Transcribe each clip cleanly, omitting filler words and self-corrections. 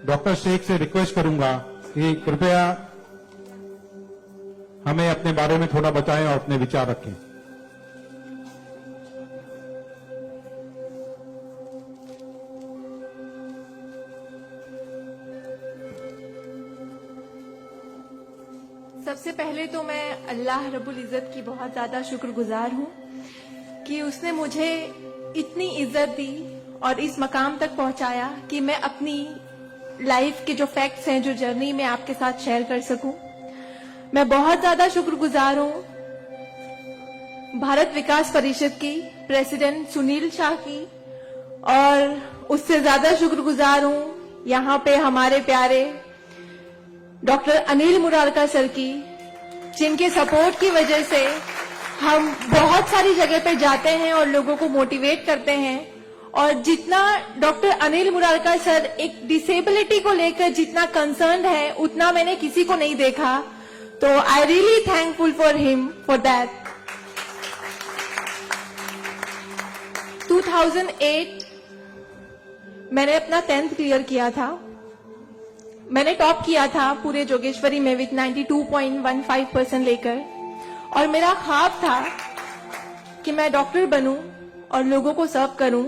Doctor Sheikh से request करूंगा कि कृपया हमें अपने बारे में थोड़ा बताएं और अपने विचार रखें। सबसे पहले तो मैं अल्लाह रब्बुल इज़्ज़त की बहुत ज्यादा शुक्रगुजार हूँ कि उसने मुझे इतनी इज्जत दी और इस मकाम तक पहुंचाया कि मैं अपनी लाइफ के जो फैक्ट्स हैं, जो जर्नी में आपके साथ शेयर कर सकूं। मैं बहुत ज्यादा शुक्रगुजार हूँ भारत विकास परिषद की प्रेसिडेंट सुनील शाह की, और उससे ज्यादा शुक्रगुजार हूँ यहाँ पे हमारे प्यारे डॉक्टर अनिल मुरारका सर की, जिनके सपोर्ट की वजह से हम बहुत सारी जगह पे जाते हैं और लोगों को मोटिवेट करते हैं। और जितना डॉक्टर अनिल मुरारका सर एक डिसेबिलिटी को लेकर जितना कंसर्न्ड है, उतना मैंने किसी को नहीं देखा। तो I really thankful for him for that. 2008 मैंने अपना 10th क्लियर किया था। मैंने टॉप किया था पूरे जोगेश्वरी में विथ 92.15% लेकर, और मेरा ख्वाब था कि मैं डॉक्टर बनूं और लोगों को सर्व करूं।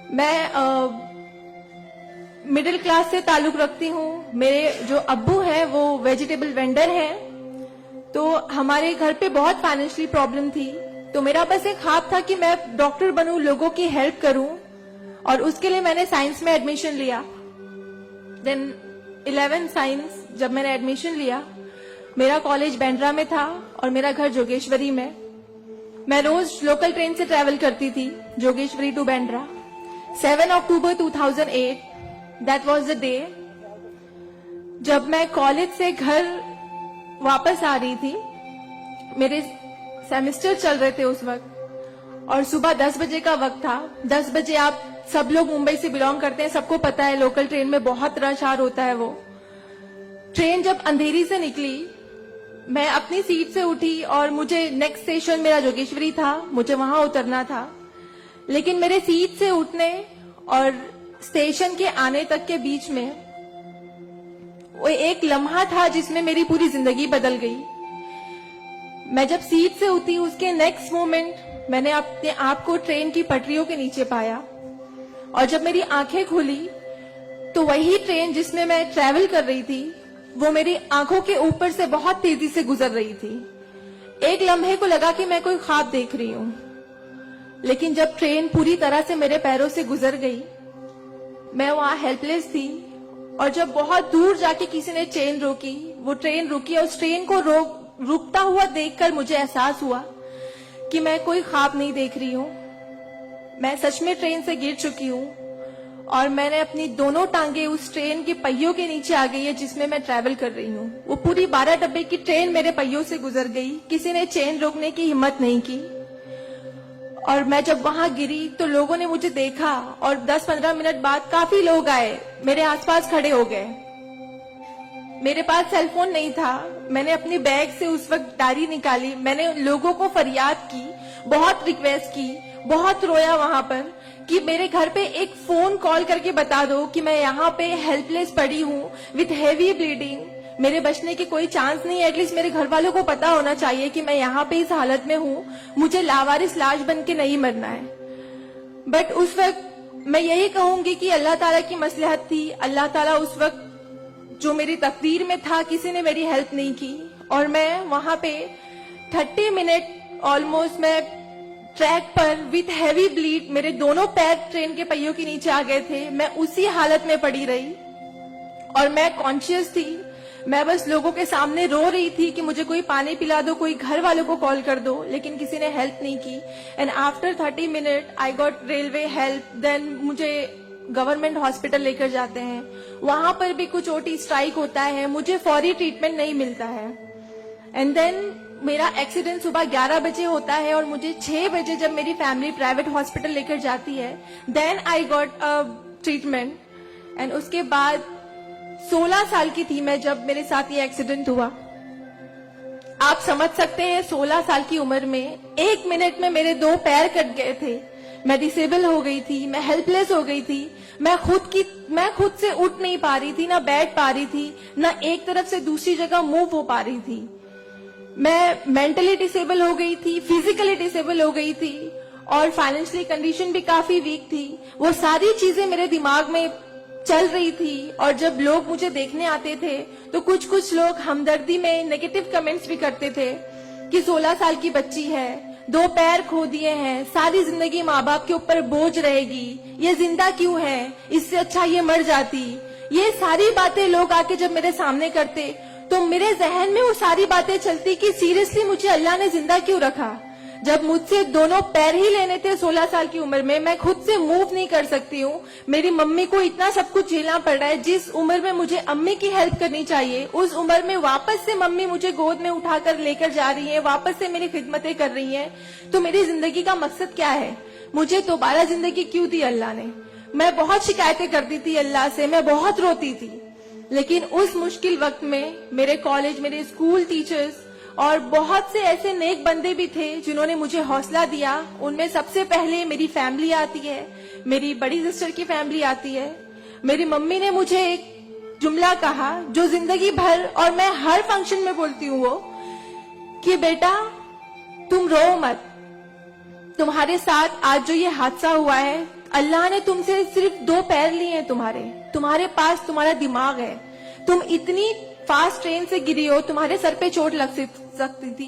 मैं मिडिल क्लास से ताल्लुक रखती हूं। मेरे जो अब्बू हैं वो वेजिटेबल वेंडर हैं, तो हमारे घर पे बहुत फाइनेंशियली प्रॉब्लम थी। तो मेरा बस एक ख्वाब था कि मैं डॉक्टर बनूं, लोगों की हेल्प करूं, और उसके लिए मैंने साइंस में एडमिशन लिया। देन 11 साइंस जब मैंने एडमिशन लिया, मेरा कॉलेज बैंड्रा में था और मेरा घर जोगेश्वरी में। मैं रोज लोकल ट्रेन से ट्रैवल करती थी Jogeshwari to Bandra. 7 October 2008 that was the day जब मैं कॉलेज से घर वापस आ रही थी। मेरे सेमेस्टर चल रहे थे उस वक्त, और सुबह 10 बजे का वक्त था। 10 बजे आप सब लोग मुंबई से बिलोंग करते हैं, सबको पता है लोकल ट्रेन में बहुत रश आर होता है। वो ट्रेन जब अंधेरी से निकली, मैं अपनी सीट से उठी और मुझे नेक्स्ट स्टेशन मेरा जोगेश्वरी था, मुझे वहां उतरना था। लेकिन मेरे सीट से उठने और स्टेशन के आने तक के बीच में वो एक लम्हा था जिसमें मेरी पूरी जिंदगी बदल गई। मैं जब सीट से उठी, उसके नेक्स्ट मोमेंट मैंने अपने आप को ट्रेन की पटरियों के नीचे पाया, और जब मेरी आंखें खुली तो वही ट्रेन जिसमें मैं ट्रैवल कर रही थी वो मेरी आंखों के ऊपर से बहुत तेजी से गुजर रही थी। एक लम्हे को लगा कि मैं कोई ख्वाब देख रही हूं, लेकिन जब ट्रेन पूरी तरह से मेरे पैरों से गुजर गई, मैं वहां हेल्पलेस थी। और जब बहुत दूर जाके किसी ने ट्रेन रोकी, वो ट्रेन रुकी, और उस ट्रेन को रुकता हुआ देखकर मुझे एहसास हुआ कि मैं कोई ख्वाब नहीं देख रही हूं, मैं सच में ट्रेन से गिर चुकी हूं, और मैंने अपनी दोनों टांगे उस ट्रेन के पहियों के नीचे आ गई है जिसमें मैं ट्रैवल कर रही हूँ। वो पूरी 12 डब्बे की ट्रेन मेरे पहियों से गुजर गई। किसी ने चेन रोकने की हिम्मत नहीं की। और मैं जब वहां गिरी तो लोगों ने मुझे देखा, और 10-15 मिनट बाद काफी लोग आए, मेरे आसपास खड़े हो गए। मेरे पास सेलफोन नहीं था। मैंने अपनी बैग से उस वक्त डायरी निकाली, मैंने लोगों को फरियाद की, बहुत रिक्वेस्ट की, बहुत रोया वहां पर कि मेरे घर पे एक फोन कॉल करके बता दो कि मैं यहाँ पे हेल्पलेस पड़ी हूँ विथ हेवी ब्लीडिंग, मेरे बचने की कोई चांस नहीं है। एटलीस्ट मेरे घर वालों को पता होना चाहिए कि मैं यहाँ पे इस हालत में हूँ, मुझे लावारिस लाश बन के नहीं मरना है। बट उस वक्त मैं यही कहूंगी कि अल्लाह ताला की मसलहत थी। अल्लाह ताला उस वक्त जो मेरी तकदीर में था, किसी ने मेरी हेल्प नहीं की, और मैं वहां पे 30 मिनट ऑलमोस्ट मैं ट्रैक पर विथ हैवी ब्लीड, मेरे दोनों पैर ट्रेन के पहियों के नीचे आ गए थे। मैं उसी हालत में पड़ी रही और मैं कॉन्शियस थी। मैं बस लोगों के सामने रो रही थी कि मुझे कोई पानी पिला दो, कोई घर वालों को कॉल कर दो, लेकिन किसी ने हेल्प नहीं की। And after 30 minute I got railway help. Then मुझे गवर्नमेंट हॉस्पिटल लेकर जाते हैं, वहां पर भी कुछ ओटी स्ट्राइक होता है, मुझे फौरी ट्रीटमेंट नहीं मिलता है। एंड देन मेरा एक्सीडेंट सुबह 11 बजे होता है और मुझे 6 बजे जब मेरी फैमिली प्राइवेट हॉस्पिटल लेकर जाती है, then I got a treatment. And उसके बाद 16 साल की थी मैं जब मेरे साथ ये एक्सीडेंट हुआ। आप समझ सकते हैं 16 साल की उम्र में 1 मिनट में मेरे 2 पैर कट गए थे, मैं डिसेबल हो गई थी, मैं हेल्पलेस हो गई थी, मैं खुद से उठ नहीं पा रही थी, ना बैठ पा रही थी, ना एक तरफ से दूसरी जगह मूव हो पा रही थी। मैं मेंटली डिसेबल हो गई थी, फिजिकली डिसेबल हो गई थी और फाइनेंशियली कंडीशन भी काफी वीक थी। वो सारी चीजें मेरे दिमाग में चल रही थी और जब लोग मुझे देखने आते थे तो कुछ लोग हमदर्दी में नेगेटिव कमेंट्स भी करते थे कि 16 साल की बच्ची है, 2 पैर खो दिए हैं, सारी जिंदगी माँ बाप के ऊपर बोझ रहेगी, ये जिंदा क्यों है, इससे अच्छा ये मर जाती। ये सारी बातें लोग आके जब मेरे सामने करते तो मेरे जहन में वो सारी बातें चलती कि सीरियसली मुझे अल्लाह ने जिंदा क्यों रखा। जब मुझसे दोनों पैर ही लेने थे 16 साल की उम्र में, मैं खुद से मूव नहीं कर सकती हूँ, मेरी मम्मी को इतना सब कुछ झेलना पड़ रहा है। जिस उम्र में मुझे अम्मी की हेल्प करनी चाहिए उस उम्र में वापस से मम्मी मुझे गोद में उठाकर लेकर जा रही है, वापस से मेरी खिदमतें कर रही है। तो मेरी जिंदगी का मकसद क्या है? मुझे दोबारा जिंदगी क्यों दी अल्लाह ने? मैं बहुत शिकायतें करती थी अल्लाह से, मैं बहुत रोती थी, लेकिन उस मुश्किल वक्त में मेरे कॉलेज, मेरे स्कूल टीचर्स और बहुत से ऐसे नेक बंदे भी थे जिन्होंने मुझे हौसला दिया। उनमें सबसे पहले मेरी फैमिली आती है, मेरी बड़ी सिस्टर की फैमिली आती है। मेरी मम्मी ने मुझे एक जुमला कहा जो जिंदगी भर और मैं हर फंक्शन में बोलती हूँ, वो कि बेटा तुम रो मत, तुम्हारे साथ आज जो ये हादसा हुआ है, अल्लाह ने तुमसे सिर्फ 2 पैर लिए हैं, तुम्हारे पास तुम्हारा दिमाग है, तुम इतनी फास्ट ट्रेन से गिरी हो, तुम्हारे सर पे चोट लग सकती थी,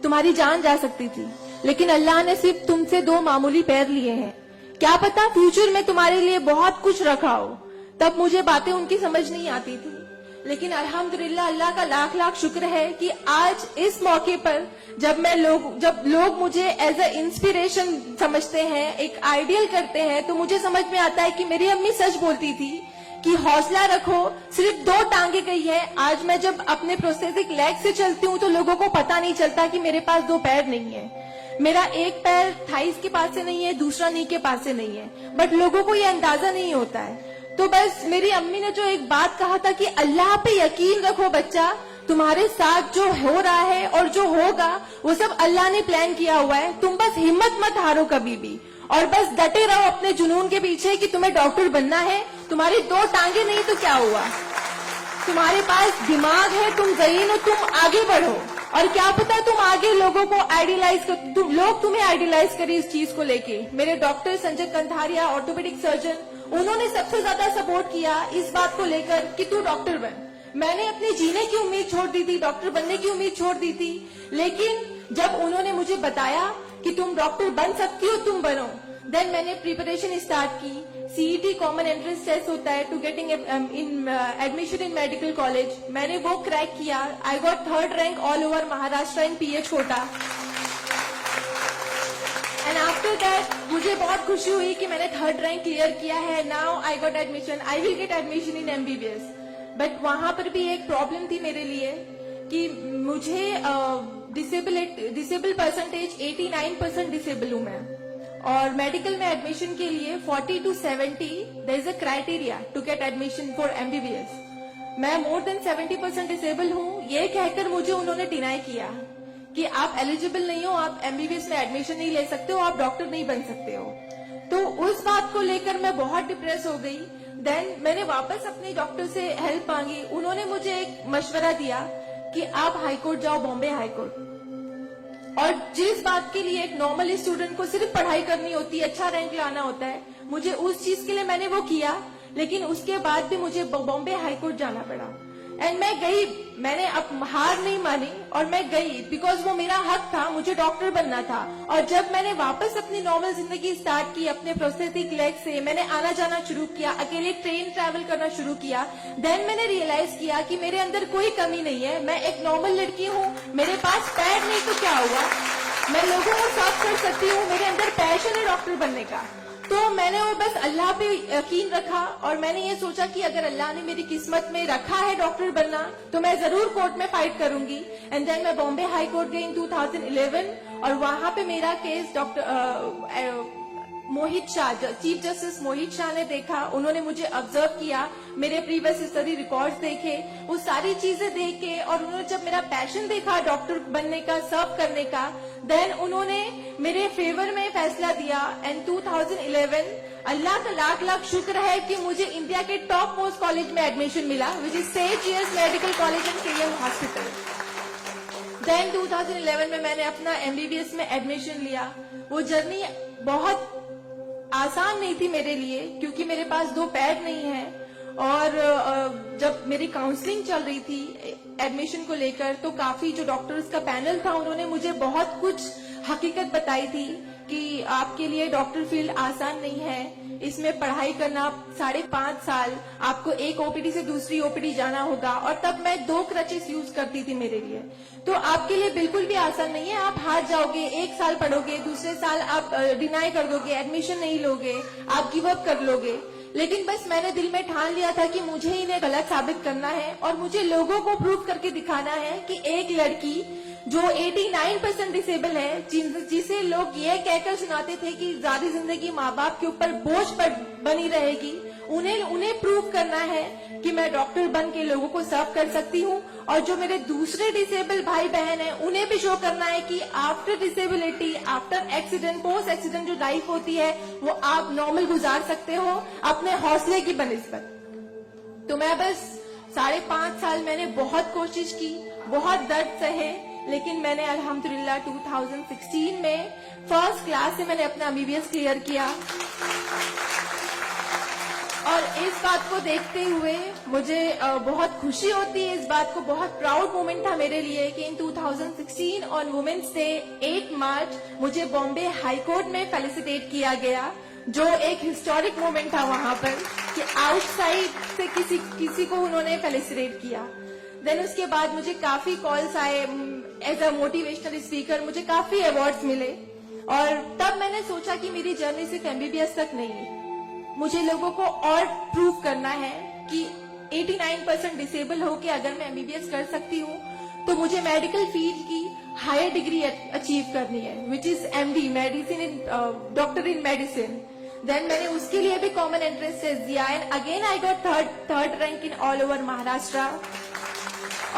तुम्हारी जान जा सकती थी, लेकिन अल्लाह ने सिर्फ तुमसे 2 मामूली पैर लिए हैं। क्या पता फ्यूचर में तुम्हारे लिए बहुत कुछ रखा हो। तब मुझे बातें उनकी समझ नहीं आती थी, लेकिन अल्हम्दुलिल्लाह अल्लाह का लाख लाख शुक्र है कि आज इस मौके पर जब लोग मुझे एज ए इंस्पिरेशन समझते हैं, एक आइडियल करते हैं, तो मुझे समझ में आता है कि मेरी अम्मी सच बोलती थी कि हौसला रखो, सिर्फ 2 टांगे गई है। आज मैं जब अपने प्रोस्थेटिक लेग से चलती हूँ तो लोगों को पता नहीं चलता कि मेरे पास 2 पैर नहीं है, मेरा एक पैर थाइस के पास से नहीं है, दूसरा नी के पास से नहीं है, बट लोगों को ये अंदाजा नहीं होता है। तो बस मेरी अम्मी ने जो एक बात कहा था कि अल्लाह पे यकीन रखो बच्चा, तुम्हारे साथ जो हो रहा है और जो होगा वो सब अल्लाह ने प्लान किया हुआ है, तुम बस हिम्मत मत हारो कभी भी और बस डटे रहो अपने जुनून के पीछे कि तुम्हें डॉक्टर बनना है। तुम्हारी 2 टांगे नहीं तो क्या हुआ, तुम्हारे पास दिमाग है, तुम ज़हीन हो, तुम आगे बढ़ो। और क्या पता तुम आगे लोगों को आइडियलाइज कर, लोग तुम्हें आइडियलाइज करें इस चीज को लेके। मेरे doctor Sanjay Kantharia, orthopaedic surgeon, उन्होंने सबसे ज्यादा सपोर्ट किया इस बात को लेकर कि तू डॉक्टर बन। मैंने अपने जीने की उम्मीद छोड़ दी थी, डॉक्टर बनने की उम्मीद छोड़ दी थी, लेकिन जब उन्होंने मुझे बताया कि तुम डॉक्टर बन सकती हो, तुम बनो, देन मैंने प्रिपरेशन स्टार्ट की। सीईटी कॉमन एंट्रेंस टेस्ट होता है to getting admission in medical college, मैंने वो क्रैक किया। I got 3rd rank all over Maharashtra in PH quota. And after that मुझे बहुत खुशी हुई कि मैंने 3rd रैंक क्लियर किया है। Now I got admission, I will get admission in MBBS. But वहां पर भी एक प्रॉब्लम थी मेरे लिए कि मुझे डिसेबल परसेंटेज 89% डिसेबल हूं मैं, और मेडिकल में एडमिशन के लिए 40 to 70 there is a criteria to get admission for MBBS. मैं मोर देन 70% डिसेबल हूँ, ये कहकर मुझे उन्होंने डिनाई किया कि आप एलिजिबल नहीं हो, आप एमबीबीएस में एडमिशन नहीं ले सकते हो, आप डॉक्टर नहीं बन सकते हो। तो उस बात को लेकर मैं बहुत डिप्रेस हो गई। देन मैंने वापस अपने डॉक्टर से हेल्प मांगी, उन्होंने मुझे एक मशवरा दिया कि आप हाईकोर्ट जाओ, बॉम्बे हाईकोर्ट। और जिस बात के लिए एक नॉर्मल स्टूडेंट को सिर्फ पढ़ाई करनी होती है, अच्छा रैंक लाना होता है, मुझे उस चीज के लिए मैंने वो किया, लेकिन उसके बाद भी मुझे बॉम्बे हाईकोर्ट जाना पड़ा। एंड मैं गई, मैंने अब हार नहीं मानी और मैं गई, बिकॉज वो मेरा हक था, मुझे डॉक्टर बनना था। और जब मैंने वापस अपनी नॉर्मल जिंदगी स्टार्ट की अपने प्रोस्थेटिक लेग से, मैंने आना जाना शुरू किया, अकेले ट्रेन ट्रैवल करना शुरू किया, देन मैंने रियलाइज किया कि मेरे अंदर कोई कमी नहीं है, मैं एक नॉर्मल लड़की हूँ, मेरे पास पैर नहीं तो क्या हुआ, मैं लोगों को सर्व कर सकती हूँ, मेरे अंदर पैशन है डॉक्टर बनने का। तो मैंने वो बस अल्लाह पे यकीन रखा और मैंने ये सोचा कि अगर अल्लाह ने मेरी किस्मत में रखा है डॉक्टर बनना तो मैं जरूर कोर्ट में फाइट करूंगी। एंड देन मैं बॉम्बे हाई कोर्ट गई इन 2011 और वहां पे मेरा केस मोहित शाह, चीफ जस्टिस मोहित शाह ने देखा, उन्होंने मुझे ऑब्जर्व किया, मेरे प्रीवियस स्टडी रिकॉर्ड्स देखे, वो सारी चीजें देख के, और उन्होंने जब मेरा पैशन देखा डॉक्टर बनने का, सर्व करने का, देन उन्होंने मेरे फेवर में फैसला दिया। एंड 2011 अल्लाह का लाख लाख शुक्र है कि मुझे इंडिया के टॉप मोस्ट कॉलेज में एडमिशन मिला, which is Saint GS medical college and KM hospital. Then 2011 में मैंने अपना एमबीबीएस में एडमिशन लिया। वो जर्नी बहुत आसान नहीं थी मेरे लिए, क्योंकि मेरे पास दो पैर नहीं है, और जब मेरी काउंसलिंग चल रही थी एडमिशन को लेकर, तो काफी जो डॉक्टर्स का पैनल था उन्होंने मुझे बहुत कुछ हकीकत बताई थी कि आपके लिए डॉक्टर फील्ड आसान नहीं है, इसमें पढ़ाई करना 5.5 साल, आपको एक ओपीडी से दूसरी ओपीडी जाना होगा, और तब मैं 2 क्रचेस यूज करती थी मेरे लिए, तो आपके लिए बिल्कुल भी आसान नहीं है, आप हार जाओगे, 1 साल पढ़ोगे, दूसरे साल आप डिनाई कर दोगे, एडमिशन नहीं लोगे, आप गिव अप कर लोगे। लेकिन बस मैंने दिल में ठान लिया था कि मुझे इन्हें गलत साबित करना है, और मुझे लोगों को प्रूव करके दिखाना है कि एक लड़की जो 89% डिसेबल है, जिसे लोग ये कहकर सुनाते थे कि सारी जिंदगी माँ बाप के ऊपर बोझ पर बनी रहेगी, उन्हें प्रूव करना है कि मैं डॉक्टर बन के लोगों को सर्व कर सकती हूँ। और जो मेरे दूसरे डिसेबल भाई बहन हैं, उन्हें भी शो करना है कि after disability, after accident, post accident जो लाइफ होती है वो आप नॉर्मल गुजार सकते हो अपने हौसले की बनिस्बत। तो मैं बस 5.5 साल मैंने बहुत कोशिश की, बहुत दर्द सहे, लेकिन मैंने अल्हम्दुलिल्लाह 2016 में फर्स्ट क्लास से मैंने अपना एमबीबीएस क्लियर किया। और इस बात को देखते हुए मुझे बहुत खुशी होती है, इस बात को बहुत प्राउड मोमेंट था मेरे लिए कि इन 2016 ऑन वुमेन्स डे 8 मार्च मुझे बॉम्बे हाई कोर्ट में फेलिसिटेट किया गया, जो एक हिस्टोरिक मोमेंट था वहां पर कि आउटसाइड से किसी को उन्होंने फेलिसिटेट किया। देन उसके बाद मुझे काफी कॉल्स आए एज अ मोटिवेशनल स्पीकर, मुझे काफी अवार्ड्स मिले, और तब मैंने सोचा कि मेरी जर्नी सिर्फ एमबीबीएस तक नहीं है, मुझे लोगों को और प्रूव करना है कि 89% डिसेबल होके अगर मैं एमबीबीएस कर सकती हूँ, तो मुझे मेडिकल फील्ड की हायर डिग्री अचीव करनी है, which is MD, medicine in doctor in medicine. Then मैंने उसके लिए भी कॉमन एंट्रेंस टेस्ट दिया, and again I got third rank in all over Maharashtra.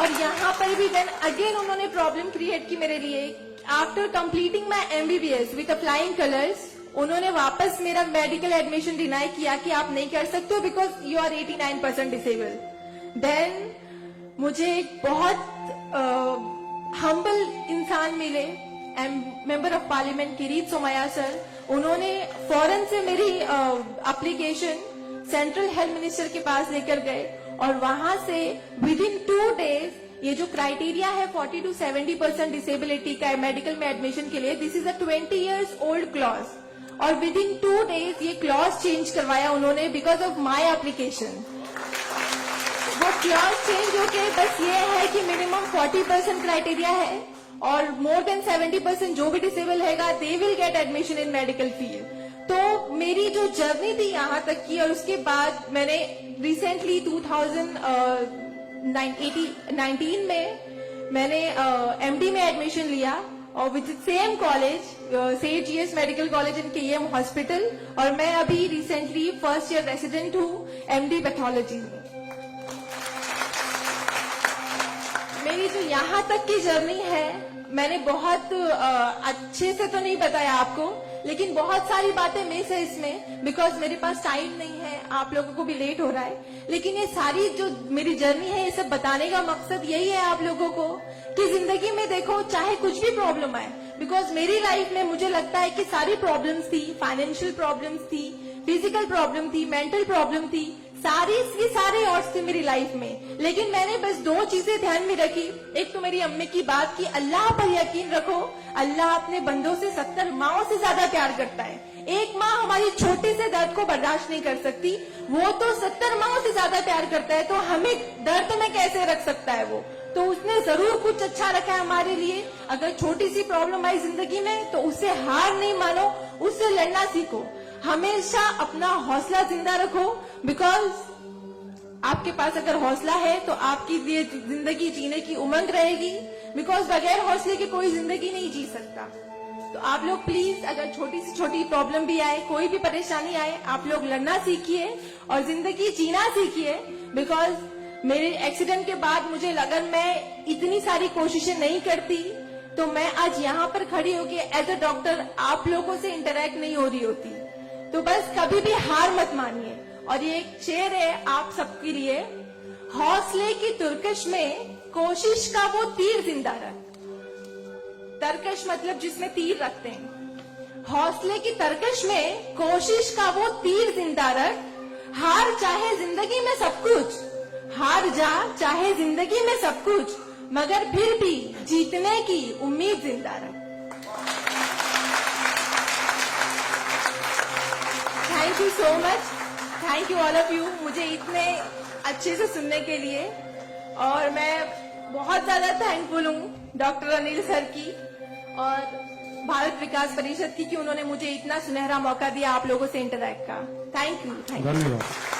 और यहाँ पर भी देन अगेन उन्होंने प्रॉब्लम क्रिएट की मेरे लिए। After completing my MBBS with flying colours, उन्होंने वापस मेरा मेडिकल एडमिशन डिनाई किया कि आप नहीं कर सकते हो because you are 89% disable. Then मुझे एक बहुत हम्बल इंसान मिले, member of parliament Kirit Somaiya sir, उन्होंने फौरन से मेरी एप्लीकेशन सेंट्रल हेल्थ मिनिस्टर के पास लेकर गए, और वहां से विद इन 2 डेज ये जो क्राइटेरिया है 40 to 70% डिसेबिलिटी का मेडिकल में एडमिशन के लिए, this is a 20 years old clause, और विद इन 2 डेज ये क्लॉज चेंज करवाया उन्होंने बिकॉज ऑफ माई एप्लीकेशन। वो क्लॉज चेंज होके बस ये है कि मिनिमम 40% क्राइटेरिया है, और मोर देन 70% जो भी डिसेबल हैगा they will get admission in medical field. तो मेरी जो जर्नी थी यहाँ तक की, और उसके बाद मैंने रिसेंटली 2019 में मैंने एमडी में एडमिशन लिया, और with same college Saint GS medical college in KM hospital, और मैं अभी रिसेंटली फर्स्ट ईयर रेसिडेंट हूँ एमडी पैथोलॉजी में। मेरी जो यहाँ तक की जर्नी है, मैंने बहुत अच्छे से तो नहीं बताया आपको, लेकिन बहुत सारी बातें मिस है इसमें बिकॉज मेरे पास टाइम नहीं है, आप लोगों को भी लेट हो रहा है। लेकिन ये सारी जो मेरी जर्नी है, ये सब बताने का मकसद यही है आप लोगों को कि जिंदगी में देखो चाहे कुछ भी प्रॉब्लम आए, बिकॉज मेरी लाइफ में मुझे लगता है कि सारी प्रॉब्लम्स थी, फाइनेंशियल प्रॉब्लम्स थी, फिजिकल प्रॉब्लम थी, मेंटल प्रॉब्लम थी, सारे ऑड्स थे मेरी लाइफ में, लेकिन मैंने बस 2 चीजें ध्यान में रखी। एक तो मेरी अम्मी की बात की अल्लाह पर यकीन रखो, अल्लाह अपने बंदों से 70 माओं से ज्यादा प्यार करता है। एक माँ हमारी छोटे से दर्द को बर्दाश्त नहीं कर सकती, वो तो 70 माओं से ज्यादा प्यार करता है, तो हमें दर्द में कैसे रख सकता है वो, तो उसने जरूर कुछ अच्छा रखा है हमारे लिए। अगर छोटी सी प्रॉब्लम आई जिंदगी में तो उससे हार नहीं मानो, उससे लड़ना सीखो, हमेशा अपना हौसला जिंदा रखो, बिकॉज आपके पास अगर हौसला है तो आपकी लिए जिंदगी जीने की उमंग रहेगी, बिकॉज बगैर हौसले के कोई जिंदगी नहीं जी सकता। तो आप लोग प्लीज, अगर छोटी से छोटी प्रॉब्लम भी आए, कोई भी परेशानी आए, आप लोग लड़ना सीखिए और जिंदगी जीना सीखिए। बिकॉज मेरे एक्सीडेंट के बाद मुझे लगा मैं इतनी सारी कोशिशें नहीं करती तो मैं आज यहाँ पर खड़ी होके एज अ डॉक्टर आप लोगों से इंटरेक्ट नहीं हो रही होती। तो बस कभी भी हार मत मानिए। और ये एक शेर है आप सबके लिए, हौसले की तुर्कश में कोशिश का वो तीर जिंदा रख। तरकश मतलब जिसमें तीर रखते हैं। हौसले की तरकश में कोशिश का वो तीर जिंदा रख। हार चाहे जिंदगी में सब कुछ, हार जा चाहे जिंदगी में सब कुछ, मगर फिर भी जीतने की उम्मीद जिंदा रख। Thank you so much, thank you all of you, मुझे इतने अच्छे से सुनने के लिए। और मैं बहुत ज्यादा थैंकफुल हूँ डॉक्टर अनिल सर की और भारत विकास परिषद की कि उन्होंने मुझे इतना सुनहरा मौका दिया आप लोगों से इंटरैक्ट का। Thank you. धन्यवाद।